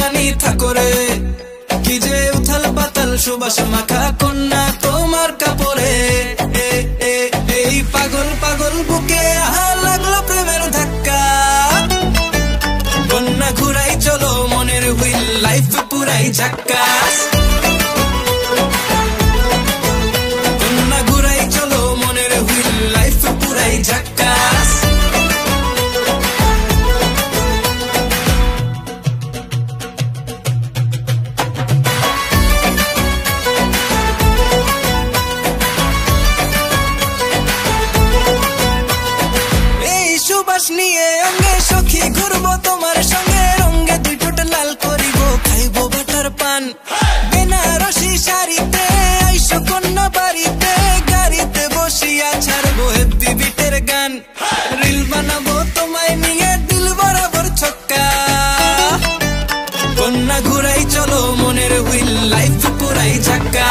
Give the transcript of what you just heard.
জানি থাকো রে কি যে উথাল পাতাল সুবাস মাখা কন্যা তোমার কাপড়ে এই পাগল পাগল বুকে আহা লাগলো প্রেমের ধাক্কা কন্যা ঘুরাই চলো মনের হুইল লাইফ পুরাই ঝাক্কাস কন্যা ঘুরাই চলো মনের হুইল লাইফ পুরাই ঝাক্কাস নিয়ে অঙ্গে সখী ঘুরবো তোমার সঙ্গে রঙ্গে দুই ঠোঁট লাল করিব খাইবো বাটার পান বেনারসি শাড়িতে আইসো কন্যা বাড়িতে গাড়িতে বসিয়া ছাড়বো হেভি বিটের গান রিল বানাবো তোমায় নিয়ে দিল বরাবর ছক্কা কন্যা ঘুরাই চলো মনের হুইল লাইফ পুরাই ঝাক্কা